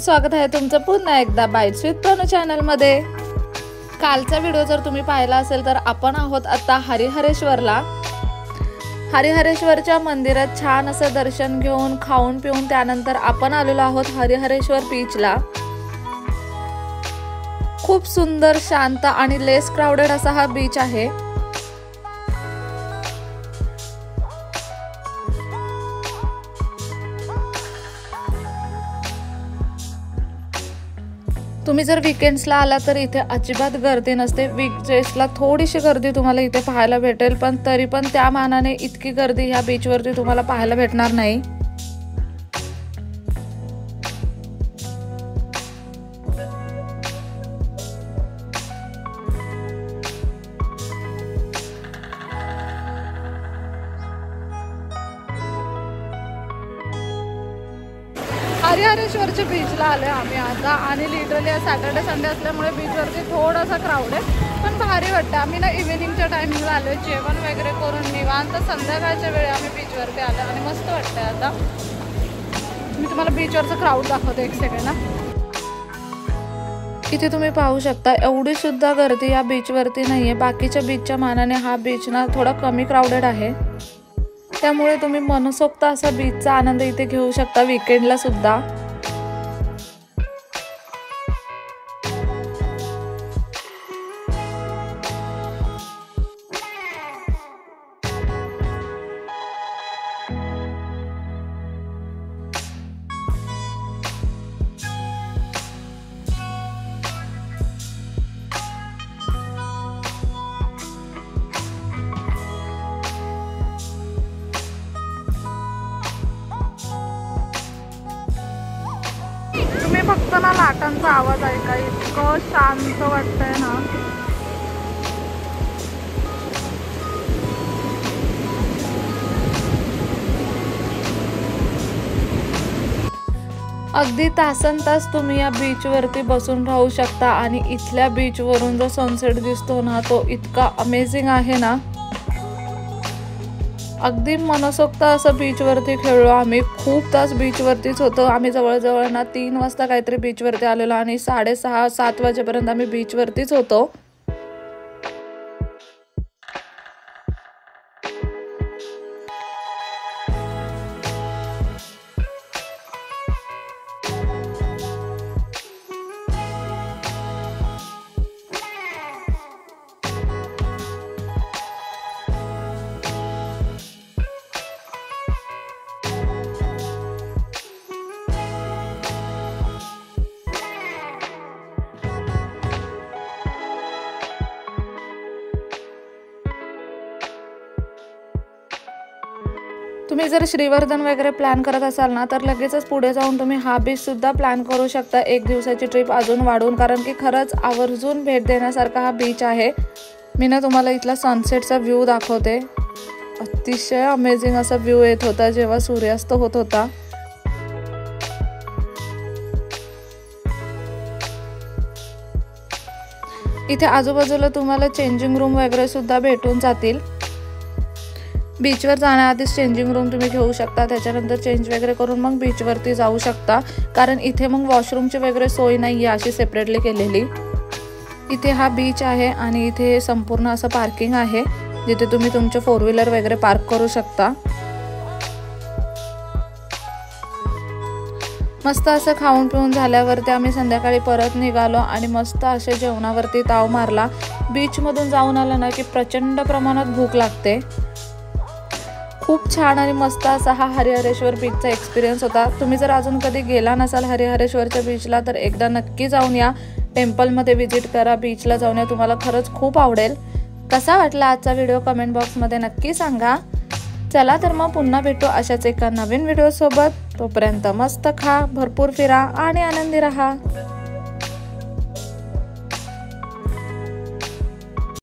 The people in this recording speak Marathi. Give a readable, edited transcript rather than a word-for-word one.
स्वागत आहे तुमचं पुन्हा एकदा बाईट्स विथ प्रणू चॅनल मध्ये। कालचा व्हिडिओ जर तुम्ही पाहिला असेल तर आपण आहोत आता हरिहरेश्वरला। हरिहरेश्वरच्या मंदिरात छान असं दर्शन घेऊन खाऊन पिऊन त्यानंतर आपण आलेलो आहोत हरिहरेश्वर बीचला। खूप सुंदर शांत आणि लेस क्राउडेड असा हा बीच आहे। तुम्ही जर वीकेंड्सला आला तर इथे अजिबात गर्दी नसते। वीकडेजला थोडीशी गर्दी तुम्हाला इथे पाहायला भेटेल, पण तरी पण त्या मानाने इतकी गर्दी ह्या बीचवरती तुम्हाला पाहायला भेटणार नाही। हरिहरेश्वरच्या बीचला आले आम्ही आता आणि लिटरली सॅटर्डे संडे असल्यामुळे बीचवरती थोडासा क्राऊड आहे, पण भारी वाटतं। आम्ही ना इव्हिनिंगच्या टायमिंगला आलो, जेवण वगैरे करून निवांत संध्याकाळच्या वेळी आम्ही बीचवरती आलो आणि मस्त वाटतंय। आता मी तुम्हाला बीचवरचं क्राऊड दाखवते एक सेकंड ना। इथे तुम्ही पाहू शकता एवढी सुद्धा गर्दी या बीचवरती नाहीये। बाकीच्या बीचच्या मानाने हा बीच ना थोडा कमी क्राऊडेड आहे, त्यामुळे तुम्ही मनसोक्त असा बीचचा आनंद इथे घेऊ शकता वीकेंडला सुद्धा। तुम्ही फक्त ना लाटांचा आवाज ऐका, इतकं शांत वाटतंय ना। अगदी तासनतास तुम्ही या बीच वरती बसून राहू शकता आणि इथल्या बीच वरून जो सनसेट दिसतो ना तो इतका अमेझिंग आहे ना। अगदी मनसोक्त असं बीच वरती खेळलो आम्ही। खूप तास बीच वरतीच होतो आम्ही। जवळजवळ ना 3 वाजता काहीतरी बीच वरती आलेलो आणि 6:30-7 वाजेपर्यंत आम्ही बीच वरतीच होतो। तुम्ही जर श्रीवर्धन वगैरे प्लॅन करत असाल ना तर लगेचच पुढे जाऊन तुम्ही हा बीच सुद्धा प्लॅन करू शकता, एक दिवसाची ट्रिप अजून वाढवून, कारण की खरंच आवर्जून भेट देण्यासारखा हा बीच आहे। मी ना तुम्हाला इथला सनसेटचा व्ह्यू दाखवते। अतिशय अमेझिंग असा व्ह्यू येत होता जेव्हा सूर्यास्त होत होता। इथे आजूबाजूला तुम्हाला चेंजिंग रूम वगैरे सुद्धा भेटून जातील। बीचवर जाण्याआधीच चेंजिंग रूम तुम्ही घेऊ शकता, त्याच्यानंतर चेंज वगैरे करून मग बीचवरती जाऊ शकता, कारण इथे मग वॉशरूमची वगैरे सोय नाही आहे अशी सेपरेटली केलेली। इथे हा बीच आहे आणि इथे संपूर्ण असं पार्किंग आहे जिथे तुम्ही तुमचे 4 व्हीलर वगैरे पार्क करू शकता। मस्त असं खाऊन पिऊन झाल्यावरती आम्ही संध्याकाळी परत निघालो आणि मस्त असे जेवणावरती ताव मारला। बीचमधून जाऊन आलं ना की प्रचंड प्रमाणात भूक लागते। खूप छान आणि मस्त असा हा हरिहरेश्वर बीचचा एक्सपिरियन्स होता। तुम्ही जर अजून कधी गेला नसाल हरिहरेश्वरच्या बीचला तर एकदा नक्की जाऊन या, टेम्पलमध्ये व्हिजिट करा, बीचला जाऊन या, तुम्हाला खरंच खूप आवडेल। कसा वाटला आजचा व्हिडिओ कमेंट बॉक्समध्ये नक्की सांगा। चला तर मग पुन्हा भेटू अशाच एका नवीन व्हिडिओ सोबत। तोपर्यंत मस्त खा, भरपूर फिरा आणि आनंदी रहा।